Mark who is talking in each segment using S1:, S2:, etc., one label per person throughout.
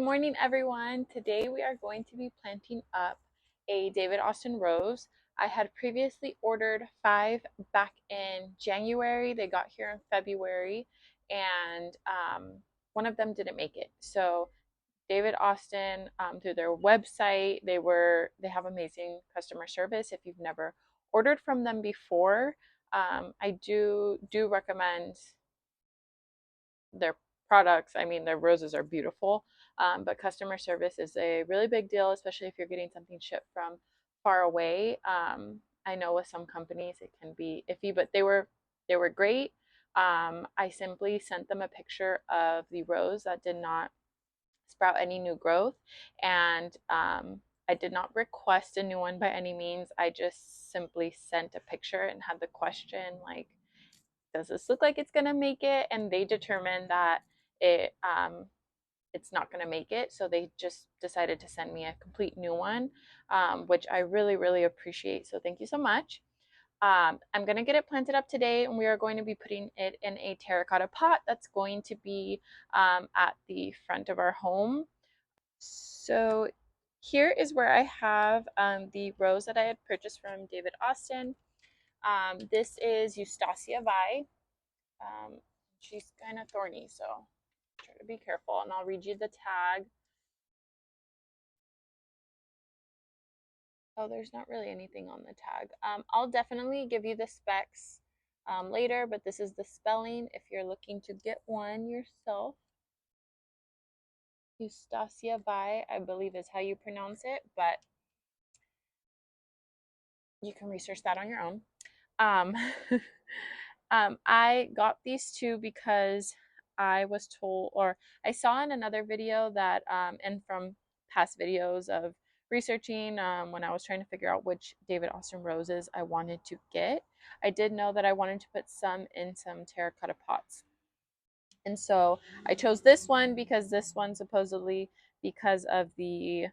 S1: morning, everyone. Today we are going to be planting up a David Austin rose. I had previously ordered 5 back in January. They got here in February, and one of them didn't make it. So David Austin, through their website, they have amazing customer service. If you've never ordered from them before, I do recommend their products. I mean, their roses are beautiful, but customer service is a really big deal, especially if you're getting something shipped from far away. I know with some companies it can be iffy, but they were great. I simply sent them a picture of the rose that did not sprout any new growth, and I did not request a new one by any means. I just simply sent a picture and had the question like, does this look like it's gonna make it? And they determined that it's not gonna make it, so they just decided to send me a complete new one, which I really appreciate. So thank you so much. I'm gonna get it planted up today, and we are going to be putting it in a terracotta pot that's going to be at the front of our home. So here is where I have the rose that I had purchased from David Austin. This is Eustacia Vye. She's kind of thorny, so try to be careful, and I'll read you the tag. Oh, there's not really anything on the tag. I'll definitely give you the specs later, but this is the spelling if you're looking to get one yourself. Eustacia Vye, I believe is how you pronounce it, but you can research that on your own. I got these two because I was told, or I saw in another video that, and from past videos of researching, when I was trying to figure out which David Austin roses I wanted to get, I did know that I wanted to put some in some terracotta pots. And so I chose this one because this one supposedly, because of the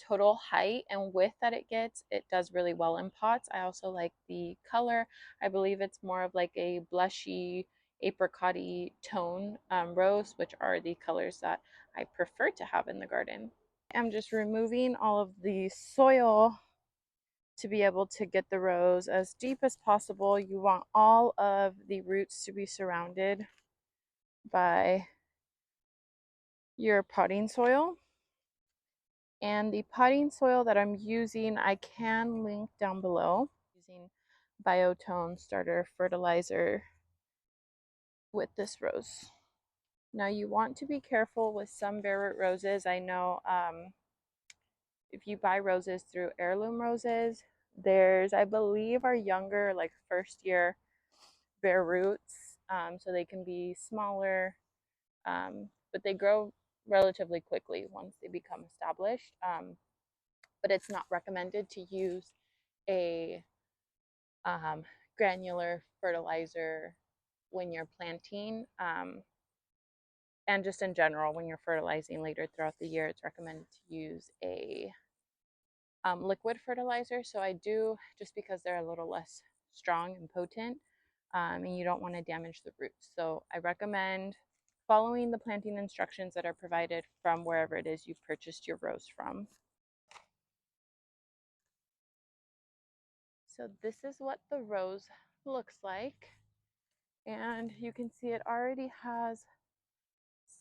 S1: total height and width that it gets, it does really well in pots. I also like the color. I believe it's more of like a blushy, apricot-y tone rose, which are the colors that I prefer to have in the garden. I'm just removing all of the soil to be able to get the rose as deep as possible. You want all of the roots to be surrounded by your potting soil. And the potting soil that I'm using, I can link down below. Using Biotone starter fertilizer with this rose. Now you want to be careful with some bare root roses. I know if you buy roses through Heirloom Roses, there's, I believe, are younger, like first year bare roots, so they can be smaller, but they grow relatively quickly once they become established. But it's not recommended to use a granular fertilizer when you're planting, and just in general when you're fertilizing later throughout the year. It's recommended to use a liquid fertilizer. So I do, just because they're a little less strong and potent, and you don't want to damage the roots. So I recommend following the planting instructions that are provided from wherever it is you purchased your rose from. So this is what the rose looks like, and you can see it already has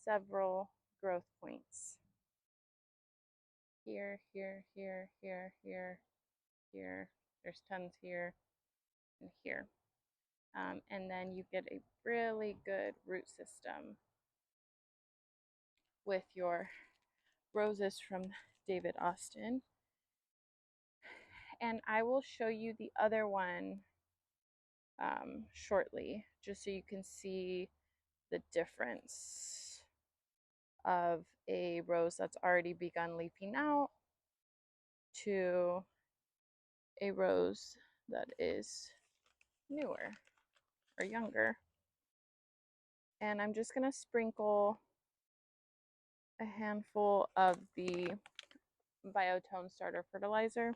S1: several growth points. Here, here, here, here, here, here. There's tons here and here. And then you get a really good root system with your roses from David Austin. And I will show you the other one shortly, just so you can see the difference of a rose that's already begun leafing out to a rose that is newer or younger. And I'm just going to sprinkle a handful of the Biotone starter fertilizer.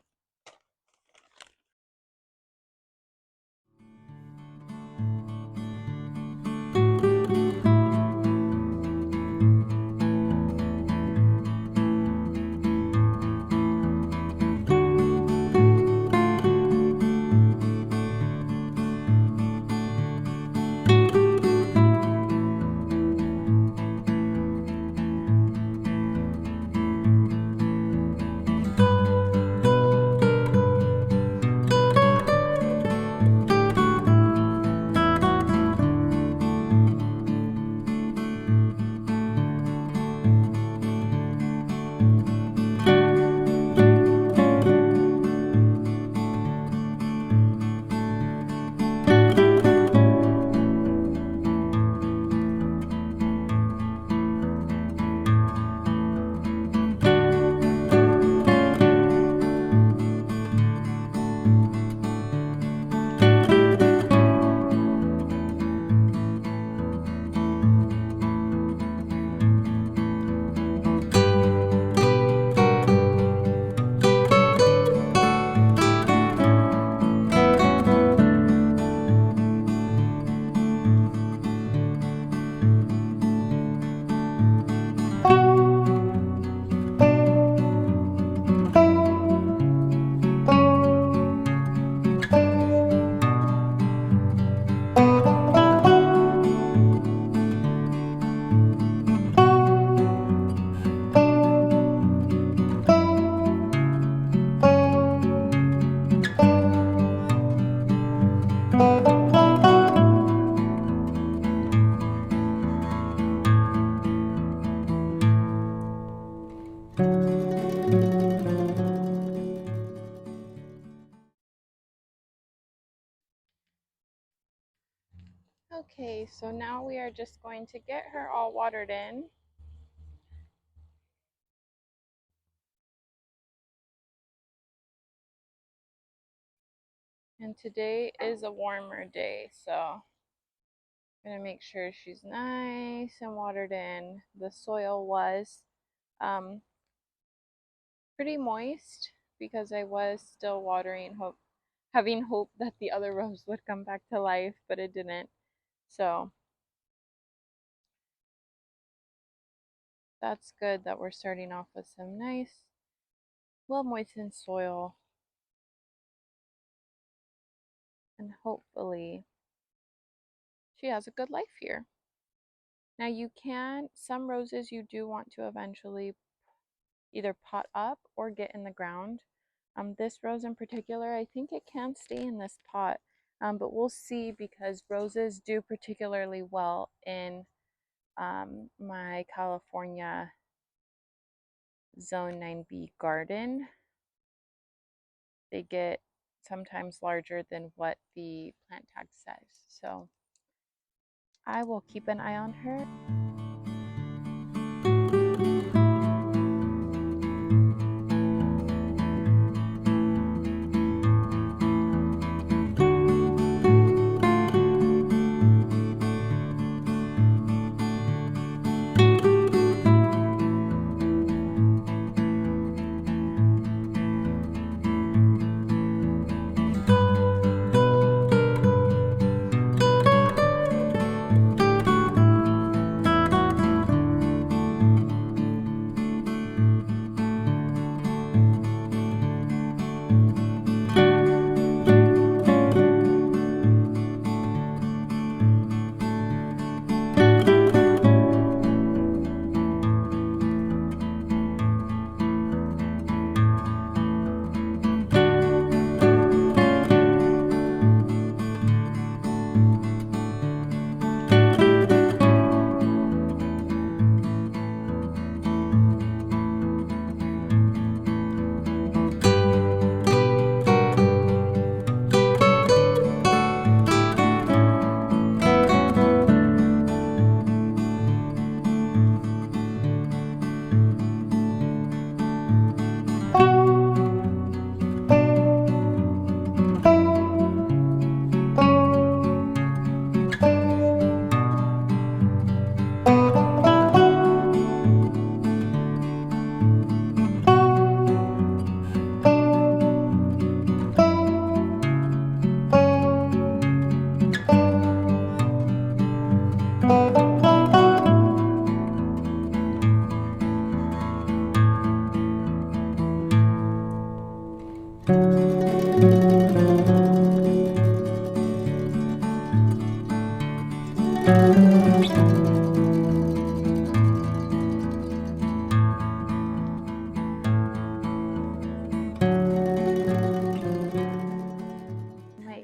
S1: Okay, so now we are just going to get her all watered in. And today is a warmer day, so I'm gonna make sure she's nice and watered in. The soil was um, pretty moist because I was still watering, having hope that the other rose would come back to life, but it didn't. So that's good that we're starting off with some nice, well moistened soil, and hopefully she has a good life here. Now you can, some roses you do want to eventually either pot up or get in the ground. This rose in particular, I think it can stay in this pot, but we'll see because roses do particularly well in my California Zone 9B garden. They get sometimes larger than what the plant tag says. So I will keep an eye on her.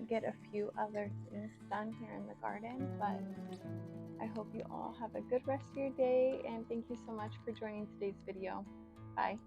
S1: Get a few other things done here in the garden, but I hope you all have a good rest of your day, and thank you so much for joining today's video. Bye.